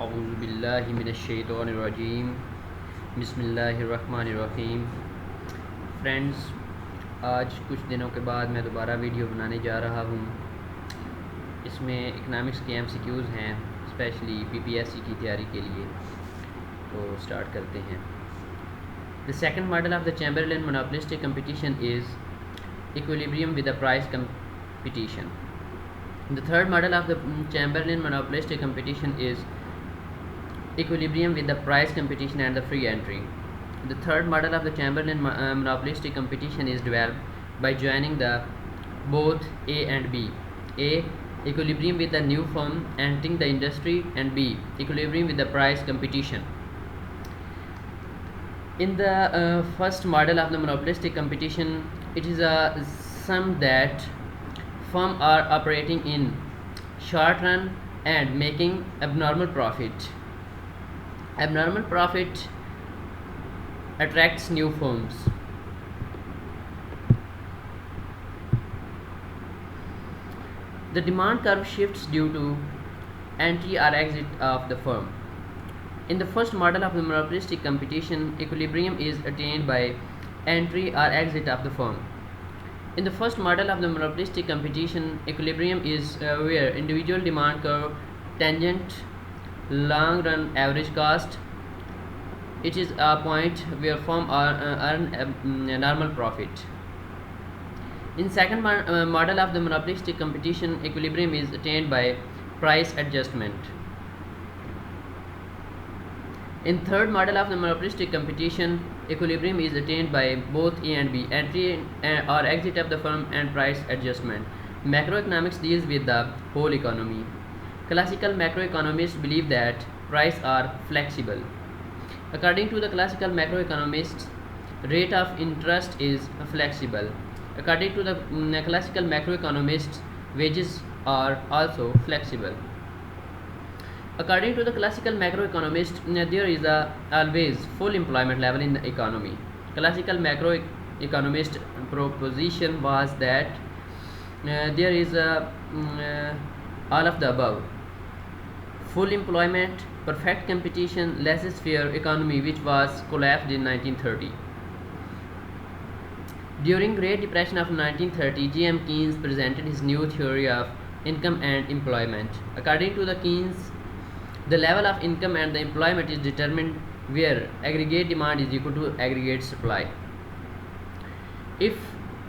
अऊज़ुबिल्लाहिमिनश्शैतानिर्रजीम बिस्मिल्लाहिर्रहमानिर्रहीम। फ्रेंड्स, आज कुछ दिनों के बाद मैं दोबारा वीडियो बनाने जा रहा हूँ। इसमें इकनॉमिक्स के एमसीक्यूज़ हैं, स्पेशली पीपीएससी की तैयारी के लिए। तो स्टार्ट करते हैं। The second model of the Chamberlain monopolistic competition is equilibrium with the price competition. The third model of the Chamberlain monopolistic competition is equilibrium with the price competition and the free entry. The third model of the Chamberlain monopolistic competition is developed by joining the both A and B. A. Equilibrium with the new firm entering the industry, and B. Equilibrium with the price competition. In the first model of the monopolistic competition, it is a sum that firms are operating in short run and making abnormal profit. Abnormal profit attracts new firms. The demand curve shifts due to entry or exit of the firm. In the first model of the monopolistic competition, equilibrium is attained by entry or exit of the firm. In the first model of the monopolistic competition, equilibrium is where individual demand curve tangent long run average cost. It is a point where firm earn a normal profit. In second model of the monopolistic competition, equilibrium is attained by price adjustment. In third model of the monopolistic competition, equilibrium is attained by both A and B, entry or exit of the firm and price adjustment. Macroeconomics deals with the whole economy. Classical macroeconomists believe that prices are flexible. According to the classical macroeconomists, rate of interest is flexible. According to the classical macroeconomists, wages are also flexible. According to the classical macroeconomist, there is always full employment level in the economy. Classical macroeconomist proposition was that there is all of the above: full employment, perfect competition, laissez-faire economy, which was collapsed in 1930. During Great Depression of 1930, G.M. Keynes presented his new theory of income and employment. According to the Keynes, the level of income and the employment is determined where aggregate demand is equal to aggregate supply. If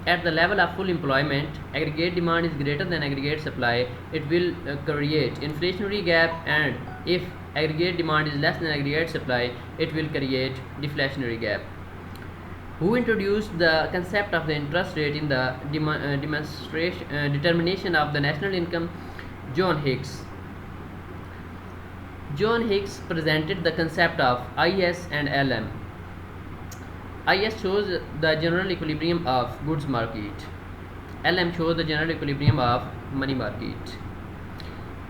at the level of full employment, aggregate demand is greater than aggregate supply, it will create inflationary gap, and if aggregate demand is less than aggregate supply, it will create deflationary gap. Who introduced the concept of the interest rate in the determination of the national income? John Hicks. John Hicks presented the concept of IS and LM. IS shows the general equilibrium of goods market. LM shows the general equilibrium of money market.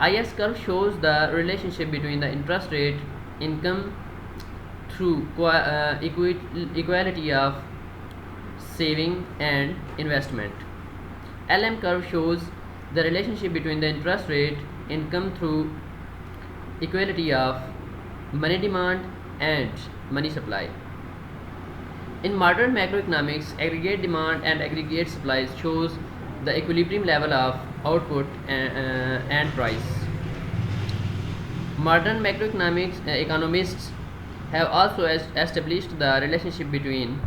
IS curve shows the relationship between the interest rate, income through equality of saving and investment. LM curve shows the relationship between the interest rate, income through equality of money demand and money supply. In modern macroeconomics, aggregate demand and aggregate supply shows the equilibrium level of output and price. Modern macroeconomics economists have also established the relationship between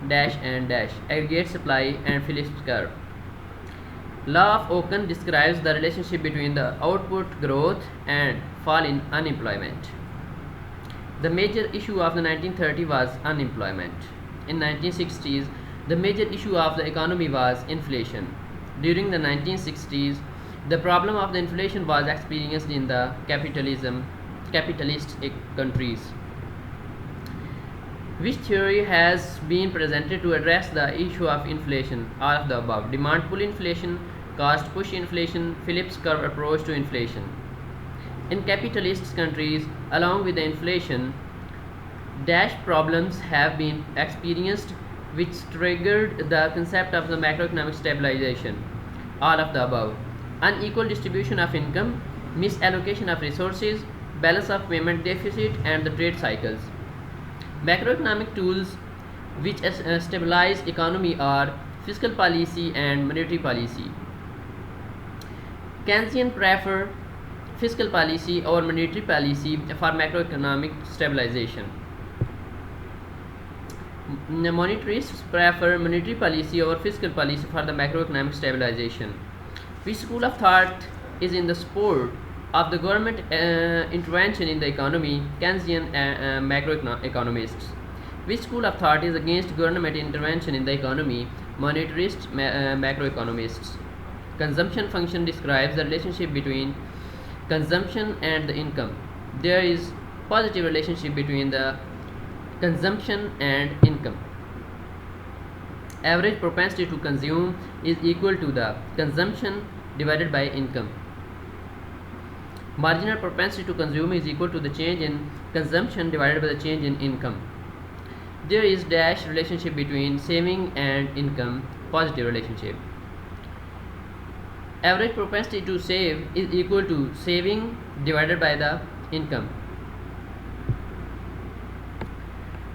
dash and dash, aggregate supply and Phillips curve. Law of Oken describes the relationship between the output growth and fall in unemployment. The major issue of the 1930s was unemployment. In 1960s, the major issue of the economy was inflation. During the 1960s, the problem of the inflation was experienced in the capitalist countries. Which theory has been presented to address the issue of inflation? All of the above: demand pull inflation, cost push inflation, Phillips curve approach to inflation. In capitalist countries, along with the inflation, dash problems have been experienced, which triggered the concept of the macroeconomic stabilization. All of the above: unequal distribution of income, misallocation of resources, balance of payment deficit, and the trade cycles. Macroeconomic tools which stabilize economy are fiscal policy and monetary policy. Keynesian prefer fiscal policy or monetary policy for macroeconomic stabilization. Monetarists prefer monetary policy over fiscal policy for the macroeconomic stabilization. Which school of thought is in the support of the government intervention in the economy? Keynesian macroeconomists. Which school of thought is against government intervention in the economy? Monetarist macroeconomists. Consumption function describes the relationship between consumption and the income. There is positive relationship between the consumption and income. Average propensity to consume is equal to the consumption divided by income. Marginal propensity to consume is equal to the change in consumption divided by the change in income. There is dash relationship between saving and income, positive relationship. Average propensity to save is equal to saving divided by the income.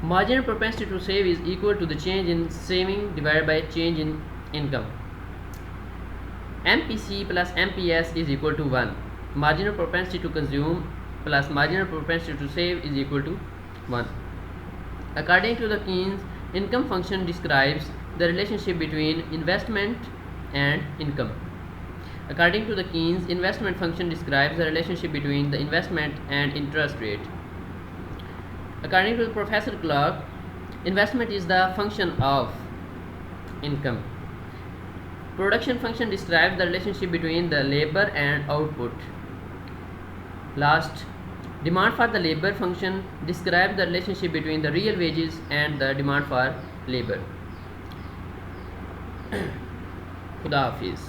Marginal propensity to save is equal to the change in saving divided by change in income. MPC plus MPS is equal to 1. Marginal propensity to consume plus marginal propensity to save is equal to 1. According to the Keynes, income function describes the relationship between investment and income. According to the Keynes, investment function describes the relationship between the investment and interest rate. According to Professor Clark, investment is the function of income. Production function describes the relationship between the labor and output. Last, demand for the labor function describes the relationship between the real wages and the demand for labor. Khuda Hafiz.